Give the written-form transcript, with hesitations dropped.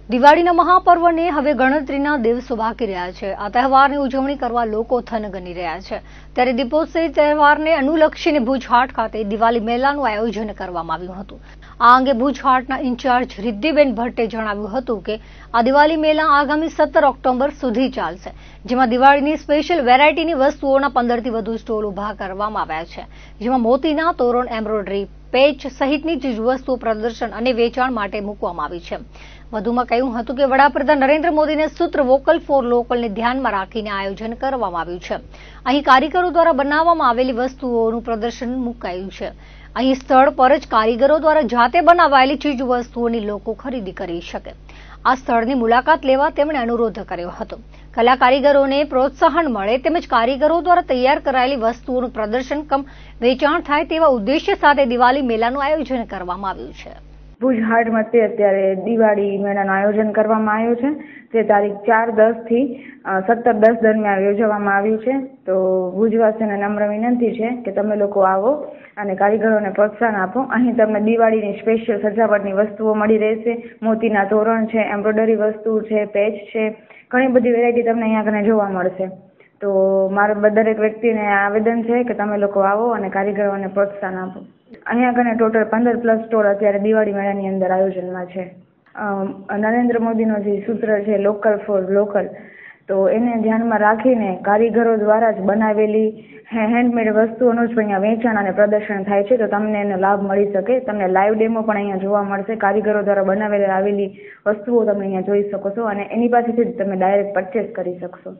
દિવાળીના મહાપર્વને હવે ગણતરીના દિવસો બાકી રહ્યા છે। આ તહેવારની ઉજવણી કરવા લોકો થનગની રહ્યા છે। ત્યારે દીપોત્સવી તહેવારને અનુલક્ષીને ભુજ હાટ ખાતે દિવાળી મેળાનું આયોજન કરવામાં આવ્યું હતું। આ અંગે ભુજ હાટના ઇન્ચાર્જ રિદ્ધિબેન ભટ્ટે જણાવ્યું હતું કે આ દિવાળી મેળા આગામી 17 ઓક્ટોબર સુધી ચાલશે, જેમાં દિવાળીની સ્પેશિયલ વેરાયટીની વસ્તુઓના 15થી વધુ સ્ટોલ ઉભા કરવામાં આવ્યા છે, જેમાં મોતીના તોરણ, એમ્બ્રોઇડરી, પેચ સહિતની ચીજવસ્તુઓ પ્રદર્શન અને વેચાણ માટે મૂકવામાં આવી છે। વધુમાં કહ્યું હતું કે વડાપ્રધાન નરેન્દ્ર મોદીના સૂત્ર વોકલ ફોર લોકલને ધ્યાનમાં રાખીને આયોજન કરવામાં આવ્યું છે। અહીં કારીગરો દ્વારા બનાવવામાં આવેલી વસ્તુઓનું પ્રદર્શન મુકાયું છે। અહીં સ્થળ પર જ કારીગરો દ્વારા જાતે બનાવાયેલી ચીજવસ્તુઓની લોકો ખરીદી કરી શકે। આ સ્થળની મુલાકાત લેવા તેમણે અનુરોધ કર્યો હતો। કલા કારીગરોને પ્રોત્સાહન મળે તેમજ કારીગરો દ્વારા તૈયાર કરાયેલી વસ્તુઓનું પ્રદર્શન વેચાણ થાય તેવા ઉદ્દેશ્ય સાથે દિવાળી મેળાનું આયોજન કરવામાં આવ્યું છે। ભુજ હાટમાં અત્યારે દિવાળી મેળાનું આયોજન કરવામાં આવ્યું છે, જે તારીખ 4-10 થી 17-10 દરમિયાન યોજવામાં આવ્યું છે। તો ભુજવાસીઓને નમ્ર વિનંતી છે કે તમે લોકો આવો અને કારીગરોને પ્રોત્સાહન આપો। અહીં તમને દિવાળીની સ્પેશિયલ સજાવટની વસ્તુઓ મળી રહેશે। મોતીના તોરણ છે, એમ્બ્રોઇડરી વસ્તુ છે, પેચ છે, ઘણી બધી વેરાયટી તમને અહીંયા કને જોવા મળશે। તો મારા દરેક વ્યક્તિને આવેદન છે કે તમે લોકો આવો અને કારીગરોને પ્રોત્સાહન આપો। અહીંયા કને ટોટલ 15+ સ્ટોલ અત્યારે દિવાળી મેળાની અંદર આયોજનમાં છે। નરેન્દ્ર મોદીનો જે સૂત્ર છે લોકલ ફોર લોકલ, તો એને ધ્યાનમાં રાખીને કારીગરો દ્વારા જ બનાવેલી હેન્ડમેડ વસ્તુઓનું જ અહીંયા વેચાણ અને પ્રદર્શન થાય છે। તો તમને એનો લાભ મળી શકે। તમને લાઈવ ડેમો પણ અહીંયા જોવા મળશે। કારીગરો દ્વારા બનાવેલી આવેલી વસ્તુઓ તમે અહીંયા જોઈ શકો છો અને એની પાસેથી જ તમે ડાયરેક્ટ પરચેસ કરી શકશો।